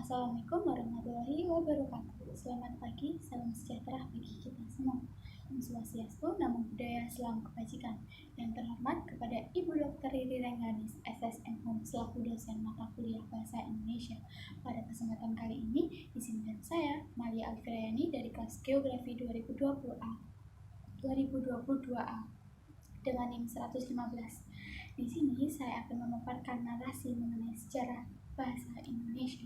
Assalamualaikum warahmatullahi wabarakatuh. Selamat pagi, salam sejahtera bagi kita semua. Om Swastiastu, Namo Buddhaya, Salam Kebajikan. Yang terhormat kepada Ibu Dr. Riri Rengganis, SSNU, selaku dosen mata kuliah Bahasa Indonesia. Pada kesempatan kali ini, izinkan saya, Malia Alfirayani dari kelas Geografi 2022A dengan NIM 115. Di sini saya akan memaparkan narasi mengenai sejarah bahasa Indonesia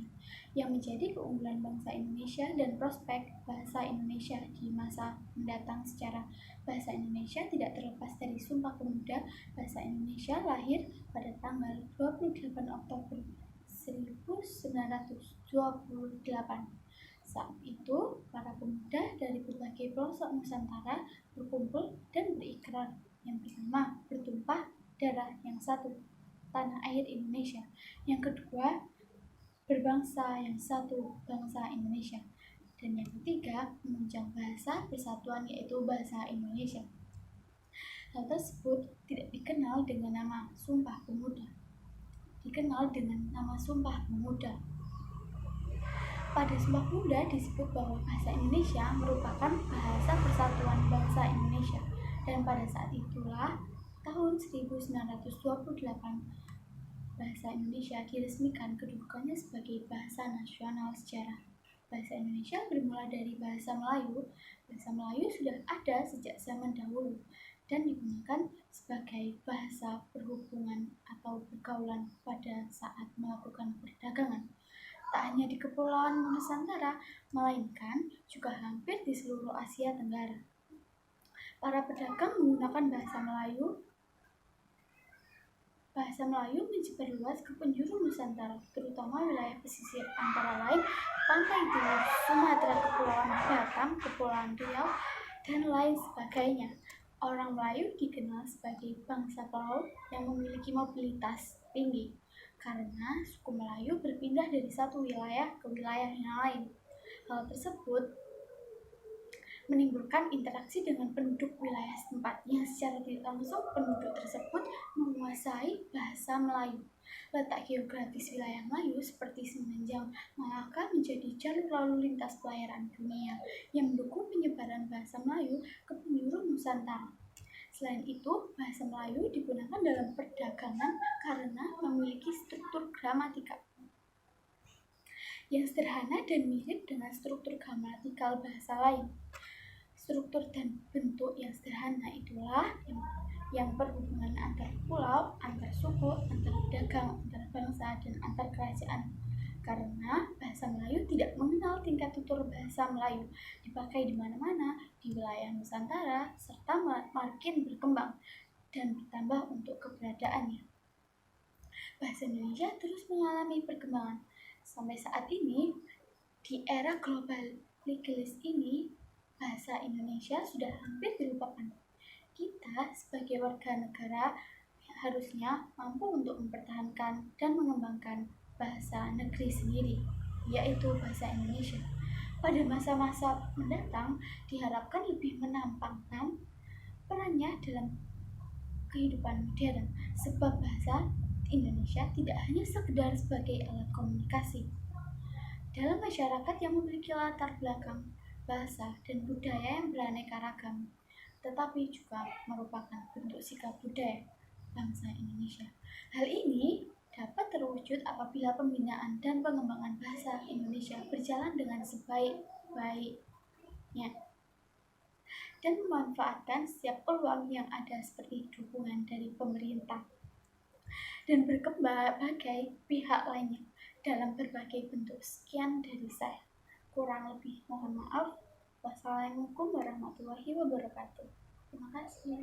yang menjadi keunggulan bangsa Indonesia dan prospek bahasa Indonesia di masa mendatang. Secara bahasa Indonesia tidak terlepas dari Sumpah Pemuda Bahasa Indonesia lahir pada tanggal 28 Oktober 1928. Saat itu, para pemuda dari berbagai pelosok Nusantara berkumpul dan berikrar. Yang pertama, bertumpah darah yang satu, tanah air Indonesia. Yang kedua, berbangsa yang satu, bangsa Indonesia. Dan yang ketiga, menunjang bahasa persatuan, yaitu bahasa Indonesia. Hal tersebut tidak dikenal dengan nama Sumpah Pemuda, dikenal dengan nama Sumpah Pemuda. Pada Sumpah Pemuda disebut bahwa bahasa Indonesia merupakan bahasa persatuan bangsa Indonesia. Dan pada saat itulah, tahun 1928, bahasa Indonesia diresmikan kedudukannya sebagai bahasa nasional sejarah. Bahasa Indonesia bermula dari bahasa Melayu. Bahasa Melayu sudah ada sejak zaman dahulu dan digunakan sebagai bahasa perhubungan atau pergaulan pada saat melakukan perdagangan. Tak hanya di Kepulauan Nusantara, melainkan juga hampir di seluruh Asia Tenggara. Para pedagang menggunakan bahasa Melayu. Bahasa Melayu menyebar luas ke penjuru Nusantara, terutama wilayah pesisir, antara lain pantai timur Sumatera, Kepulauan Batam, Kepulauan Riau, dan lain sebagainya. Orang Melayu dikenal sebagai bangsa pelaut yang memiliki mobilitas tinggi, karena suku Melayu berpindah dari satu wilayah ke wilayah yang lain. Hal tersebut menimbulkan interaksi dengan penduduk wilayah setempat yang secara tidak langsung penduduk tersebut menguasai bahasa Melayu. Letak geografis wilayah Melayu seperti Semenanjung Malaka menjadi jalur lalu lintas pelayaran dunia yang mendukung penyebaran bahasa Melayu ke penjuru Nusantara. Selain itu, bahasa Melayu digunakan dalam perdagangan karena memiliki struktur gramatikal yang sederhana dan mirip dengan struktur gramatikal bahasa lain. Struktur dan bentuk yang sederhana itulah yang berhubungan antar pulau, antar suku, antar pedagang, antar bangsa, dan antar kerajaan. Karena bahasa Melayu tidak mengenal tingkat tutur bahasa Melayu, dipakai di mana-mana di wilayah Nusantara, serta makin berkembang dan bertambah untuk keberadaannya. Bahasa Indonesia terus mengalami perkembangan. Sampai saat ini, di era global legalis ini, bahasa Indonesia sudah hampir dilupakan. Kita sebagai warga negara harusnya mampu untuk mempertahankan dan mengembangkan bahasa negeri sendiri, yaitu bahasa Indonesia. Pada masa-masa mendatang diharapkan lebih menampakkan perannya dalam kehidupan modern, sebab bahasa Indonesia tidak hanya sekedar sebagai alat komunikasi dalam masyarakat yang memiliki latar belakang bahasa dan budaya yang beraneka ragam, tetapi juga merupakan bentuk sikap budaya bangsa Indonesia. Hal ini dapat terwujud apabila pembinaan dan pengembangan bahasa Indonesia berjalan dengan sebaik-baiknya dan memanfaatkan setiap peluang yang ada seperti dukungan dari pemerintah dan berbagai pihak lainnya dalam berbagai bentuk. Sekian dari saya. Kurang lebih mohon maaf. Wassalamualaikum warahmatullahi wabarakatuh. Terima kasih.